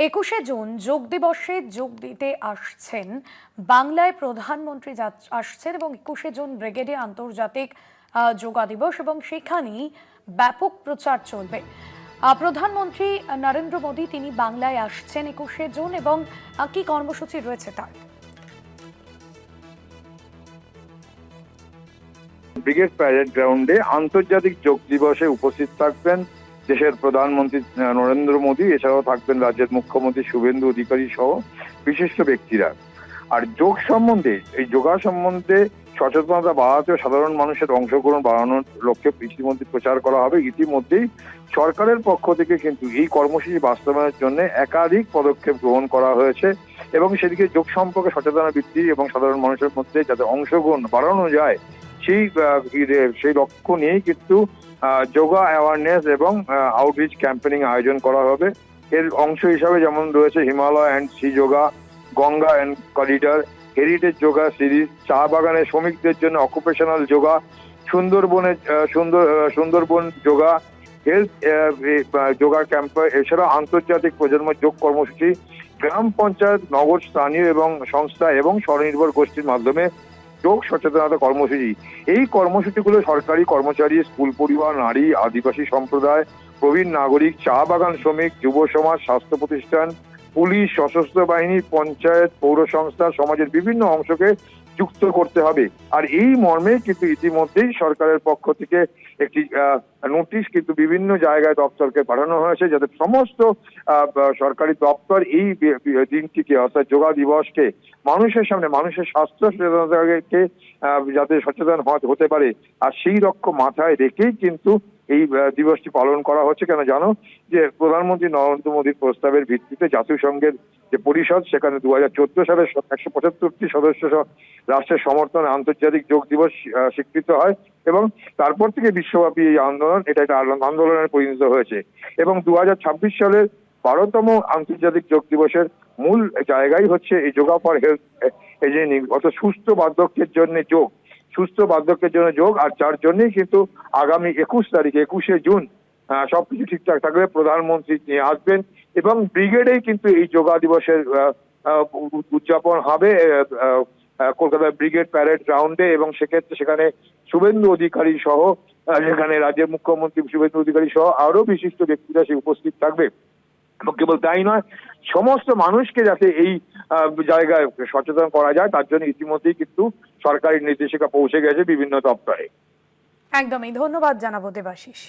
21শে June যোগ দিবসে যোগ দিতে আসছেন বাংলায় প্রধানমন্ত্রী আসছেন এবং 21শে জুন ব্রিগেডে আন্তর্জাতিক যোগা দিবস এবং সেখানেই ব্যাপক প্রচার চলবে। প্রধানমন্ত্রী নরেন্দ্র মোদী তিনি বাংলায় আসছেন 21শে জুন এবং কি কর্মসূচি রয়েছে তার? ব্রিগেড প্যারেড গ্রাউন্ডে আন্তর্জাতিক যোগ দিবসে উপস্থিত থাকবেন দেশের প্রধানমন্ত্রী নরেন্দ্র মোদী, এছাড়াও থাকবেন রাজ্যের মুখ্যমন্ত্রী শুভেন্দু অধিকারী সহ বিশিষ্ট ব্যক্তিরা। আর যোগ সম্বন্ধে, এই যোগা সম্বন্ধে সচেতনতা বাড়াতে ও সাধারণ মানুষের অংশগ্রহণ বাড়ানোর লক্ষ্যে ইতিমধ্যে প্রচার করা হবে। ইতিমধ্যেই সরকারের পক্ষ থেকে কিন্তু এই কর্মসূচি বাস্তবায়নের জন্য একাধিক পদক্ষেপ গ্রহণ করা হয়েছে এবং সেদিকে যোগ সম্পর্কে সচেতনতা বৃদ্ধি এবং সাধারণ মানুষের মধ্যে যাতে অংশগ্রহণ বাড়ানো যায় সেই লক্ষ্য নিয়েই কিন্তু যোগা অ্যাওয়ারনেস এবং আউটরিচ ক্যাম্পেনিং আয়োজন করা হবে। এর অংশ হিসাবে যেমন রয়েছে Himalaya and sea yoga, Ganga and corridor, heritage yoga series, চা বাগানের শ্রমিকদের জন্য occupational yoga, Sundarban yoga, health yoga camp, এছাড়া আন্তর্জাতিক প্রজন্ম যোগ কর্মসূচি, গ্রাম পঞ্চায়েত, নগর, স্থানীয় এবং সংস্থা এবং স্বনির্ভর গোষ্ঠীর মাধ্যমে যোগ সচেতনতা কর্মসূচি। এই কর্মসূচিগুলো সরকারি কর্মচারী, স্কুল পরিবার, নারী, আদিবাসী সম্প্রদায়, প্রবীণ নাগরিক, চা বাগান শ্রমিক, যুব সমাজ, স্বাস্থ্য প্রতিষ্ঠান, পুলিশ, সশস্ত্র বাহিনী, পঞ্চায়েত, পৌর সংস্থা, সমাজের বিভিন্ন অংশকে যুক্ত করতে হবে। আর এই মর্মে কিন্তু ইতিমধ্যেই সরকারের পক্ষ থেকে একটি নোটিশ কিন্তু বিভিন্ন জায়গায় দপ্তরকে পাঠানো হয়েছে, যাতে সমস্ত সরকারি দপ্তর এই দিনটিকে অর্থাৎ যোগা দিবসকে মানুষের সামনে, মানুষের স্বাস্থ্য সচেতনতাকে যাতে সচেতন হতে পারে, আর সেই লক্ষ্য মাথায় রেখেই কিন্তু এই দিবসটি পালন করা হচ্ছে। কেন জানো, যে প্রধানমন্ত্রী নরেন্দ্র মোদীর প্রস্তাবের ভিত্তিতে জাতিসংঘের যে পরিষদ, সেখানে 2014 সালে 175টি সদস্য রাষ্ট্রের সমর্থনে আন্তর্জাতিক যোগ দিবস স্বীকৃত হয় এবং তারপর থেকে বিশ্বব্যাপী এই আন্দোলন এটা একটা আন্দোলনের পরিণত হয়েছে এবং 2026 সালের 12তম আন্তর্জাতিক যোগ দিবসের মূল জায়গাই হচ্ছে এই যোগা ফর হেলথ এজেন্ডিং, অর্থাৎ সুস্থ বার্ধক্যের জন্য যোগ, সুস্থ বার্ধক্যের জন্য যোগ। আর যার জন্যই কিন্তু আগামী 21শে জুন সবকিছু ঠিকঠাক থাকলে প্রধানমন্ত্রী নিয়ে আসবেন এবং ব্রিগেডেই কিন্তু এই যোগা দিবসের উদযাপন হবে কলকাতার ব্রিগেড প্যারেড গ্রাউন্ডে এবং সেক্ষেত্রে সেখানে শুভেন্দু অধিকারী সহ যেখানে রাজ্যের মুখ্যমন্ত্রী শুভেন্দু অধিকারী সহ আরো বিশিষ্ট ব্যক্তিরা সে উপস্থিত থাকবে। এবং কেবল তাই নয়, সমস্ত মানুষকে যাতে এই জায়গায় সচেতন করা যায় তার জন্য ইতিমধ্যেই কিন্তু সরকারি নির্দেশিকা পৌঁছে গেছে বিভিন্ন দপ্তরে। একদমই ধন্যবাদ জানাবো দেবাশিস।